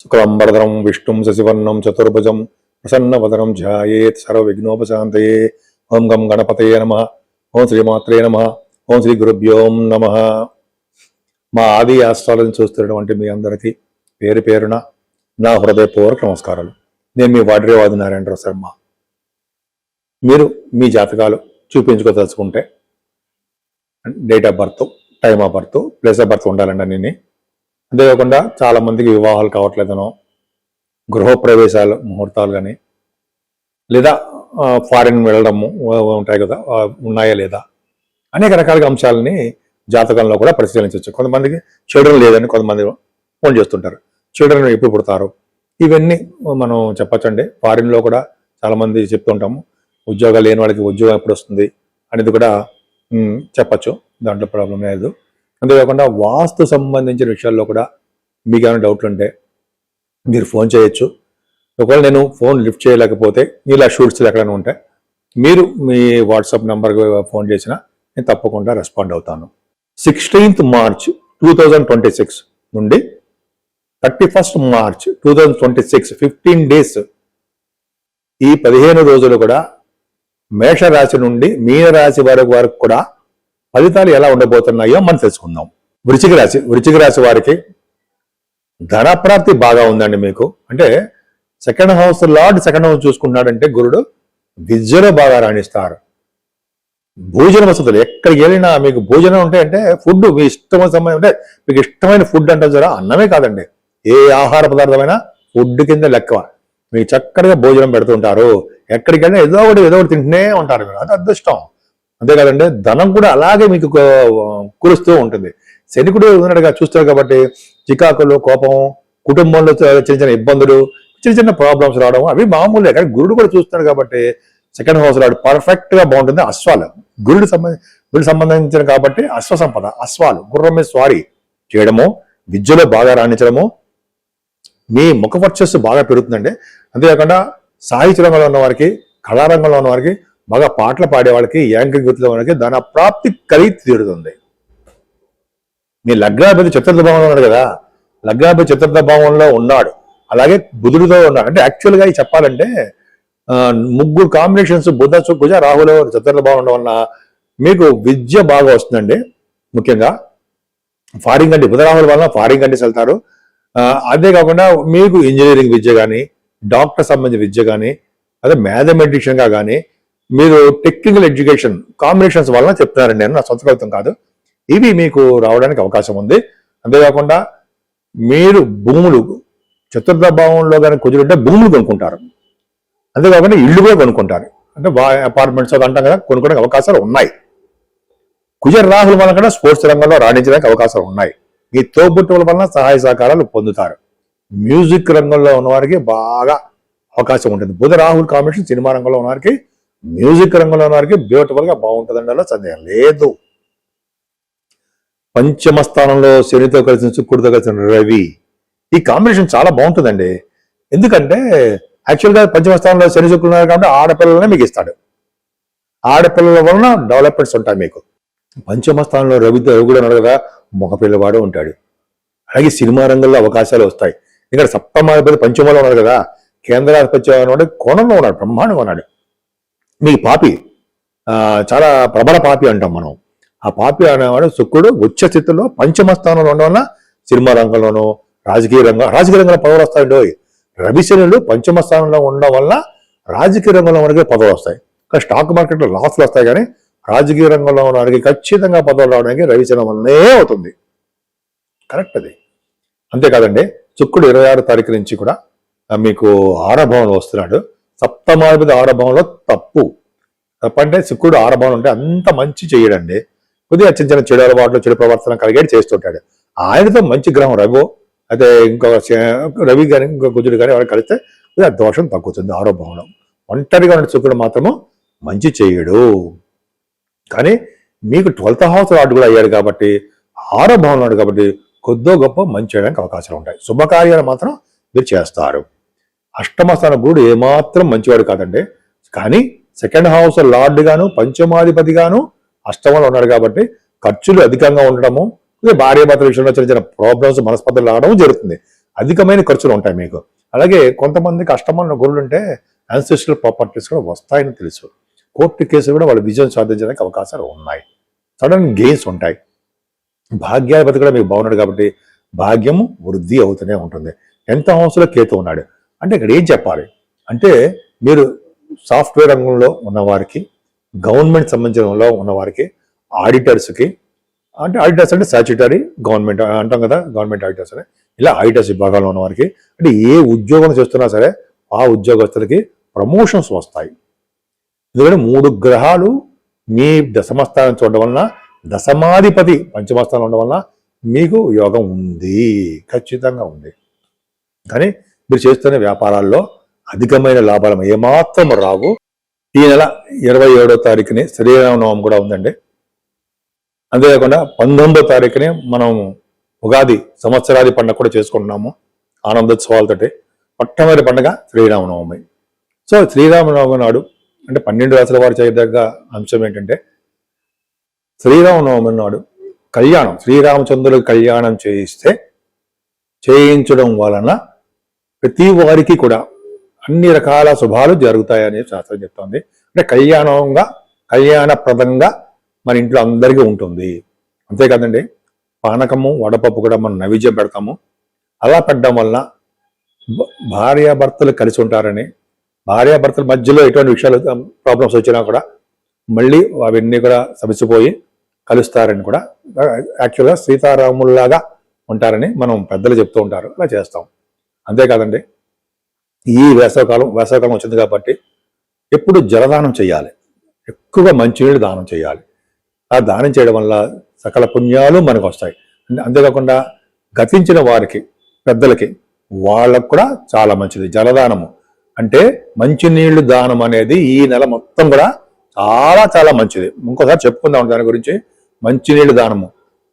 శుక్లంబరధరం విష్ణుం శశివర్ణం చతుర్భుజం ప్రసన్నవదనం ధ్యాయేత్ సర్వవిఘ్నోపశాంతయే. ఓం గం గణపతయే నమః. ఓం శ్రీమాత్రే నమః. ఓం శ్రీ గురుభ్యోం నమః. మా ఆది ఆస్ట్రాలజీని చూస్తున్నటువంటి మీ అందరికీ పేరు పేరున నా హృదయపూర్వక నమస్కారాలు. నేను మీ వాడ్రేవాది నారాయణరావు శర్మ. మీరు మీ జాతకాలు చూపించుకోదలుచుకుంటే date of birth, time of birth, place of birth ఉండాలండి అన్నీ. అంతేకాకుండా చాలా మందికి వివాహాలు కావట్లేదనో, గృహప్రవేశాలు ముహూర్తాలు కానీ, లేదా ఫారిన్ వెళ్ళడము ఉంటాయి కదా, ఉన్నాయా లేదా, అనేక రకాల అంశాలని జాతకంలో కూడా పరిశీలించవచ్చు. కొంతమందికి చిల్డ్రన్ లేదని కొంతమంది ఫోన్ చేస్తుంటారు. చిల్డ్రన్ ఎప్పుడు పుడతారు, ఇవన్నీ మనం చెప్పచ్చండి. ఫారిన్లో కూడా చాలామంది చెప్తుంటాము. ఉద్యోగాలు లేని వాళ్ళకి ఉద్యోగం ఎప్పుడు వస్తుంది అనేది కూడా చెప్పచ్చు, దాంట్లో ప్రాబ్లం లేదు. అంతేకాకుండా వాస్తు సంబంధించిన విషయాల్లో కూడా మీకు ఏమైనా డౌట్లు ఉంటే మీరు ఫోన్ చేయొచ్చు. ఒకవేళ నేను ఫోన్ లిఫ్ట్ చేయలేకపోతే ఇలా షూట్స్లు ఎక్కడైనా ఉంటే మీరు మీ వాట్సాప్ నెంబర్కి ఫోన్ చేసినా నేను తప్పకుండా రెస్పాండ్ అవుతాను. 16th March 2026 నుండి 31st March 2026 15 days, ఈ 15 రోజులు కూడా మేషరాశి నుండి మీనరాశి వరకు కూడా ఫలితాలు ఎలా ఉండబోతున్నాయో మనం తెలుసుకుందాం. వృశ్చిక రాశి వారికి ధనప్రాప్తి బాగా ఉందండి. మీకు అంటే second house lord second house చూసుకుంటున్నాడంటే గురుడు విద్యలో బాగా రాణిస్తారు. భోజన వసతులు ఎక్కడికి వెళ్ళినా మీకు భోజనం ఉంటే అంటే ఫుడ్ మీ ఇష్టమైన సమయం అంటే మీకు ఇష్టమైన ఫుడ్ అంటే జరా అన్నమే కాదండి, ఏ ఆహార పదార్థమైనా ఫుడ్ కింద లెక్క. మీకు చక్కగా భోజనం పెడుతుంటారు. ఎక్కడికి వెళ్ళినా ఏదో ఒకటి తింటూనే ఉంటారు మీరు, అది అదృష్టం. అంతేకాదండి, ధనం కూడా అలాగే మీకు కురుస్తూ ఉంటుంది. శనికుడు ఉన్నట్టుగా చూస్తారు కాబట్టి చికాకులు, కోపం, కుటుంబంలో చిన్న చిన్న ఇబ్బందులు, చిన్న చిన్న ప్రాబ్లమ్స్ రావడం అవి మామూలే. కానీ గురుడు కూడా చూస్తున్నాడు కాబట్టి సెకండ్ హౌస్ రాడు పర్ఫెక్ట్ గా బాగుంటుంది. అశ్వాలు గురుడు సంబంధించిన కాబట్టి అశ్వ సంపద, అశ్వాలు గుర్రం మీద స్వారీ చేయడము, విద్యలో బాగా రాణించడము, మీ ముఖ వర్చస్సు బాగా పెరుగుతుందండి. అంతేకాకుండా సాహిత్య రంగంలో ఉన్న వారికి, కళారంగంలో ఉన్న వారికి, బాగా పాటలు పాడే వాళ్ళకి, యాంకరింగ్ వృత్తిలో వాళ్ళకి ధన ప్రాప్తి కలిగి తీరుతుంది. మీ లగ్నాధిపతి చతుర్థ భావంలో ఉన్నాడు కదా, లగ్నాధిపతి చతుర్థ భావంలో ఉన్నాడు, అలాగే బుధుడితో ఉన్నాడు. అంటే యాక్చువల్గా చెప్పాలంటే ముగ్గురు కాంబినేషన్స్ బుధ కుజ రాహుల చతుర్థ భావం ఉండడం వలన మీకు విద్య బాగా వస్తుందండి. ముఖ్యంగా ఫారిన్ కంట్రీ, బుధ రాహుల వలన ఫారిన్ కంట్రీస్ వెళ్తారు. అదే కాకుండా మీకు ఇంజనీరింగ్ విద్య కానీ, డాక్టర్ సంబంధించిన విద్య కానీ, అదే మ్యాథమెటిషియన్గా కానీ, మీరు టెక్నికల్ ఎడ్యుకేషన్ కాంబినేషన్స్ వలన చెప్తున్నారండి, నేను నా సొంత కవితం కాదు. ఇవి మీకు రావడానికి అవకాశం ఉంది. అంతేకాకుండా మీరు భూములు చతుర్థ భావంలో కానీ కుజులుంటే భూములు కొనుక్కుంటారు. అంతేకాకుండా ఇల్లు కూడా కొనుక్కుంటారు. అంటే అపార్ట్మెంట్స్ అంటాం కదా, కొనుక్కోవడానికి అవకాశాలు ఉన్నాయి. కుజ రాహుల వలన కూడా స్పోర్ట్స్ రంగంలో రాణించడానికి అవకాశాలు ఉన్నాయి. ఈ తోబుట్టువుల వలన సహాయ సహకారాలు పొందుతారు. మ్యూజిక్ రంగంలో ఉన్నవారికి బాగా అవకాశం ఉంటుంది. బుధ రాహుల్ కాంబినేషన్ సినిమా రంగంలో ఉన్నవారికి, మ్యూజిక్ రంగంలో ఉన్నవారికి బ్యూటిఫుల్ గా బాగుంటుందండి, అలా సందేహం లేదు. పంచమ స్థానంలో శనితో కలిసిన శుక్రుడితో కలిసిన రవి, ఈ కాంబినేషన్ చాలా బాగుంటుందండి. ఎందుకంటే యాక్చువల్గా పంచమ స్థానంలో శని శుక్రుడు ఉన్నారు కాబట్టి ఆడపిల్లలనే మీకు ఇస్తాడు. ఆడపిల్లల వలన డెవలప్మెంట్స్ ఉంటాయి మీకు. పంచమ స్థానంలో రవి కూడా ఉన్నాడు కదా, మగపిల్లవాడు ఉంటాడు. అలాగే సినిమా రంగంలో అవకాశాలు వస్తాయి. ఇక్కడ సప్తమాధిపతి పంచమలో ఉన్నాడు కదా, కేంద్రాధిపత్యం ఉన్నాడు, కోణంలో ఉన్నాడు, బ్రహ్మాండంగా ఉన్నాడు. మీ పాపి చాలా ప్రబల పాపి అంటాం మనం. ఆ పాపి అనేవాడు శుక్రుడు ఉచ్చ స్థితిలో పంచమ స్థానంలో ఉండడం వల్ల సినిమా రంగంలోనూ, రాజకీయ రంగంలో పదవులు వస్తాయండి. రవిశనులు పంచమ స్థానంలో ఉండడం వల్ల రాజకీయ రంగంలో మనకి పదవులు వస్తాయి. కానీ స్టాక్ మార్కెట్లో లాస్లు వస్తాయి, కానీ రాజకీయ రంగంలో ఉన్న వారికి ఖచ్చితంగా పదవులు రావడానికి రవిశనం వల్లనే అవుతుంది. కరెక్ట్ అది. అంతేకాదండి, శుక్రుడు 26వ తారీఖు నుంచి కూడా మీకు ఆరభావంలో వస్తున్నాడు. సప్తమాధిపతి ఆరభావంలో తప్పంటే శుక్రుడు ఆరభావం అంటే అంత మంచి చేయడండి. కొద్దిగా చిన్న చిన్న చెడు అలవాట్లు, చెడు ప్రవర్తన కలిగేది చేస్తుంటాడు. ఆయనతో మంచి గ్రహం రవి, అయితే ఇంకో రవి కానీ ఇంకో కుజుడు కానీ ఎవరు కలిస్తే ఆ దోషం తగ్గుతుంది. ఆరోభావంలో ఒంటరిగా ఉన్న శుక్రుడు మాత్రము మంచి చేయడు. కానీ మీకు 12th house లార్డ్ కూడా అయ్యాడు కాబట్టి, ఆరోభావంలో ఉన్నాడు కాబట్టి కొద్దో గొప్ప మంచి చేయడానికి అవకాశాలు ఉంటాయి. శుభకార్యాలు మాత్రం మీరు చేస్తారు. అష్టమ స్థాన గురుడు ఏమాత్రం మంచివాడు కాదండి. కానీ సెకండ్ హౌస్ లార్డ్ గాను, పంచమాధిపతి గాను అష్టమంలో ఉన్నాడు కాబట్టి ఖర్చులు అధికంగా ఉండడము, భార్యాభర్తల విషయంలో చిన్న చిన్న ప్రాబ్లమ్స్, మనస్పర్ధలు రావడం జరుగుతుంది. అధికమైన ఖర్చులు ఉంటాయి మీకు. అలాగే కొంతమందికి అష్టమంలో గురులు ఉంటే యాన్సెస్ట్రల్ ప్రాపర్టీస్ కూడా వస్తాయని తెలుసు. కోర్టు కేసులు కూడా వాళ్ళు విజయం సాధించడానికి అవకాశాలు ఉన్నాయి. సడన్ గెయిన్స్ ఉంటాయి. భాగ్యాధిపతి కూడా మీకు బాగున్నాడు కాబట్టి భాగ్యము వృద్ధి అవుతూనే ఉంటుంది. 10th హౌస్లో కేతు ఉన్నాడు అంటే ఇక్కడ ఏం చెప్పాలి అంటే, మీరు సాఫ్ట్వేర్ రంగంలో ఉన్నవారికి, గవర్నమెంట్ సంబంధించిన ఉన్నవారికి, ఆడిటర్స్కి, అంటే ఆడిటర్స్ అంటే స్టాట్యూటరీ గవర్నమెంట్ అంటాం కదా, గవర్నమెంట్ ఆడిటర్స్ అని, ఇలా ఆడిటర్స్ విభాగంలో ఉన్న వారికి, అంటే ఏ ఉద్యోగం చేస్తున్నా సరే ఆ ఉద్యోగస్తులకి ప్రమోషన్స్ వస్తాయి. ఎందుకంటే 3 గ్రహాలు మీ దశమస్థానం చూడడం వలన, దశమాధిపతి పంచమస్థానం ఉండడం వలన మీకు యోగం ఉంది, ఖచ్చితంగా ఉంది. కానీ మీరు చేస్తున్న వ్యాపారాల్లో అధికమైన లాభాలు ఏమాత్రం రావు. ఈ నెల 27వ తారీఖుని శ్రీరామనవమి కూడా ఉందండి. అంతేకాకుండా 19వ తారీఖుని మనం ఉగాది సంవత్సరాది పండుగ కూడా చేసుకుంటున్నాము ఆనందోత్సవాలతోటి. మొట్టమొదటి పండుగ శ్రీరామనవమి. సో శ్రీరామనవమి నాడు అంటే 12 రాసుల వారు చేయదగ్గ అంశం ఏంటంటే, శ్రీరామనవమి నాడు కళ్యాణం, శ్రీరామచంద్రులకు కళ్యాణం చేయించడం వలన ప్రతి వారికి కూడా అన్ని రకాల శుభాలు జరుగుతాయని శాస్త్రం చెప్తోంది. అంటే కళ్యాణప్రదంగా మన ఇంట్లో అందరికీ ఉంటుంది. అంతేకాదండి, పానకము వడపప్పు కూడా మనం నైవేద్యం పెడతాము. అలా పెట్టడం వలన భార్యాభర్తలు కలిసి ఉంటారని, భార్యాభర్తల మధ్యలో ఎటువంటి విషయాలు ప్రాబ్లమ్స్ వచ్చినా కూడా మళ్ళీ అవన్నీ కూడా సమసిపోయి కలుస్తారని కూడా, యాక్చువల్గా సీతారాముల్లాగా ఉంటారని మనం పెద్దలు చెప్తూ ఉంటారు. అలా చేస్తాం. అంతేకాదండి, ఈ వేసవకాలం వచ్చింది కాబట్టి ఎప్పుడు జలదానం చేయాలి, ఎక్కువగా మంచినీళ్ళు దానం చేయాలి. ఆ దానం చేయడం వల్ల సకల పుణ్యాలు మనకు వస్తాయి. అంతేకాకుండా గతించిన వారికి, పెద్దలకి, వాళ్ళకు కూడా చాలా మంచిది జలదానము. అంటే మంచినీళ్లు దానం అనేది ఈ నెల మొత్తం కూడా చాలా చాలా మంచిది. ఇంకోసారి చెప్పుకుందాం దాని గురించి. మంచినీళ్లు దానము,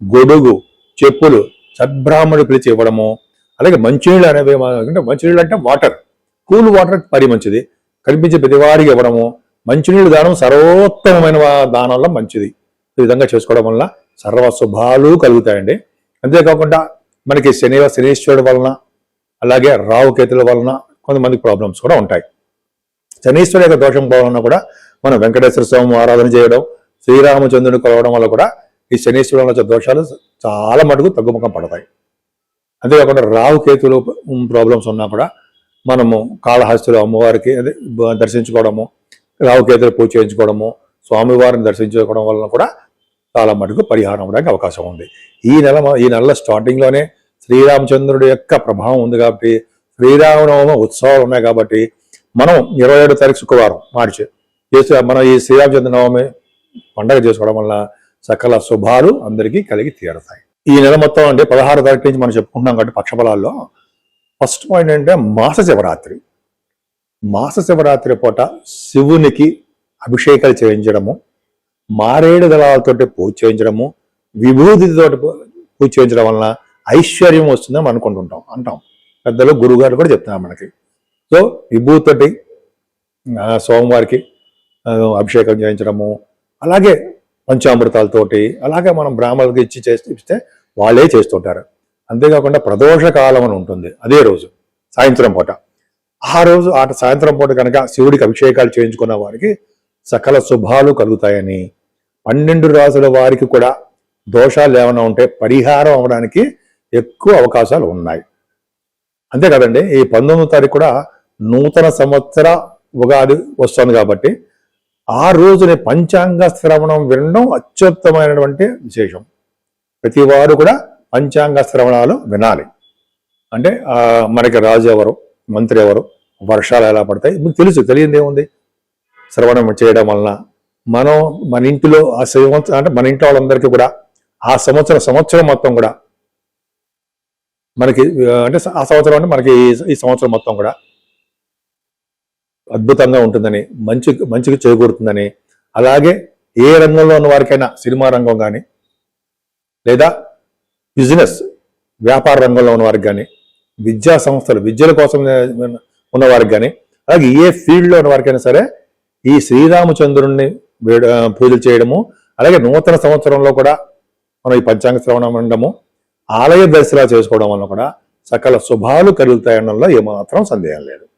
గొడుగు, చెప్పులు సద్బ్రాహ్మణుడు పిలిచి ఇవ్వడము. అలాగే మంచినీళ్ళు అనేవి అంటే, మంచినీళ్ళు అంటే వాటర్, కూల్ వాటర్ పరి మంచిది, కనిపించే ప్రతివారికి ఇవ్వడము. మంచినీళ్ళు దానం సర్వోత్తమమైన దానంలో మంచిది. ఈ విధంగా చేసుకోవడం వల్ల సర్వ శుభాలు కలుగుతాయండి. అంతేకాకుండా మనకి శనీశ్వరుడు వలన, అలాగే రావుకేతుల వలన కొంతమందికి ప్రాబ్లమ్స్ కూడా ఉంటాయి. శనీశ్వరు యొక్క దోషం వలన కూడా మనం వెంకటేశ్వర స్వామి ఆరాధన చేయడం, శ్రీరామచంద్రుని కొలవడం వల్ల కూడా ఈ శనీశ్వరుల వచ్చే దోషాలు చాలా మటుకు తగ్గుముఖం పడతాయి. అంతేకాకుండా రావుకేతులు ప్రాబ్లమ్స్ ఉన్నా కూడా మనము కాళహస్తిలో అమ్మవారికి దర్శించుకోవడము, రావుకేతులు పూజ చేయించుకోవడము, స్వామివారిని దర్శించుకోవడం వలన కూడా చాలా మటుకు పరిహారం అవడానికి అవకాశం ఉంది. ఈ నెల స్టార్టింగ్లోనే శ్రీరామచంద్రుడి యొక్క ప్రభావం ఉంది కాబట్టి, శ్రీరామనవమి ఉత్సవాలు ఉన్నాయి కాబట్టి, మనం 27వ తారీఖు శుక్రవారం మార్చి మనం ఈ శ్రీరామచంద్ర నవమి పండగ చేసుకోవడం వల్ల సకల శుభాలు అందరికీ కలిగి తీరుతాయి. ఈ నెల మొత్తం అంటే 16వ తారీఖు నుంచి మనం చెప్పుకుంటున్నాం కాబట్టి పక్షఫలాల్లో ఫస్ట్ పాయింట్ ఏంటంటే మాస శివరాత్రి. మాస శివరాత్రి పూట శివునికి అభిషేకాలు చేయించడము, మారేడు దళాలతోటి పూజ చేయించడము, విభూతితో పూజ చేయించడం వలన ఐశ్వర్యం వస్తుందని అంటాం. పెద్దలు గురువుగారు కూడా చెప్తున్నారు మనకి. సో విభూతితోటి సోమవారికి అభిషేకం చేయించడము, అలాగే పంచామృతాలతోటి, అలాగే మనం బ్రాహ్మణులకి ఇస్తే వాళ్ళే చేస్తుంటారు. అంతేకాకుండా ప్రదోష కాలం అని ఉంటుంది, అదే రోజు సాయంత్రం పూట. ఆ రోజు సాయంత్రం పూట కనుక శివుడికి అభిషేకాలు చేయించుకున్న వారికి సకల శుభాలు కలుగుతాయని, 12 రాసుల వారికి కూడా దోషాలు ఏమైనా ఉంటే పరిహారం అవడానికి ఎక్కువ అవకాశాలు ఉన్నాయి. అంతేకాదండి, ఈ 19వ తారీఖు కూడా నూతన సంవత్సర ఉగాది వస్తుంది కాబట్టి ఆ రోజుని పంచాంగ శ్రవణం వినడం అత్యుత్తమైనటువంటి విశేషం. ప్రతి వారు కూడా పంచాంగ శ్రవణాలు వినాలి. అంటే మనకి రాజు ఎవరు, మంత్రి ఎవరు, వర్షాలు ఎలా పడతాయి మీకు తెలియదు ఏముంది. శ్రవణం చేయడం వలన మన ఇంటిలో ఆ సంవత్సరం అంటే మన ఇంట్లో వాళ్ళందరికీ కూడా ఆ సంవత్సరం మొత్తం కూడా మనకి అంటే ఆ సంవత్సరం అంటే మనకి ఈ సంవత్సరం మొత్తం కూడా అద్భుతంగా ఉంటుందని, మంచిగా చేకూరుతుందని, అలాగే ఏ రంగంలో ఉన్న వారికైనా, సినిమా రంగం కానీ లేదా బిజినెస్ వ్యాపార రంగంలో ఉన్న వారికి కానీ, విద్యా సంస్థలు విద్యల కోసం ఉన్న వారికి కానీ, అలాగే ఏ ఫీల్డ్లో ఉన్న వారికైనా సరే ఈ శ్రీరామచంద్రుణ్ణి పూజలు చేయడము, అలాగే నూతన సంవత్సరంలో కూడా మనం ఈ పంచాంగ శ్రవణం ఉండము, ఆలయ దర్శనాలు చేసుకోవడం వల్ల కూడా సకల శుభాలు కలుగుతాయనడంలో ఏమాత్రం సందేహం లేదు.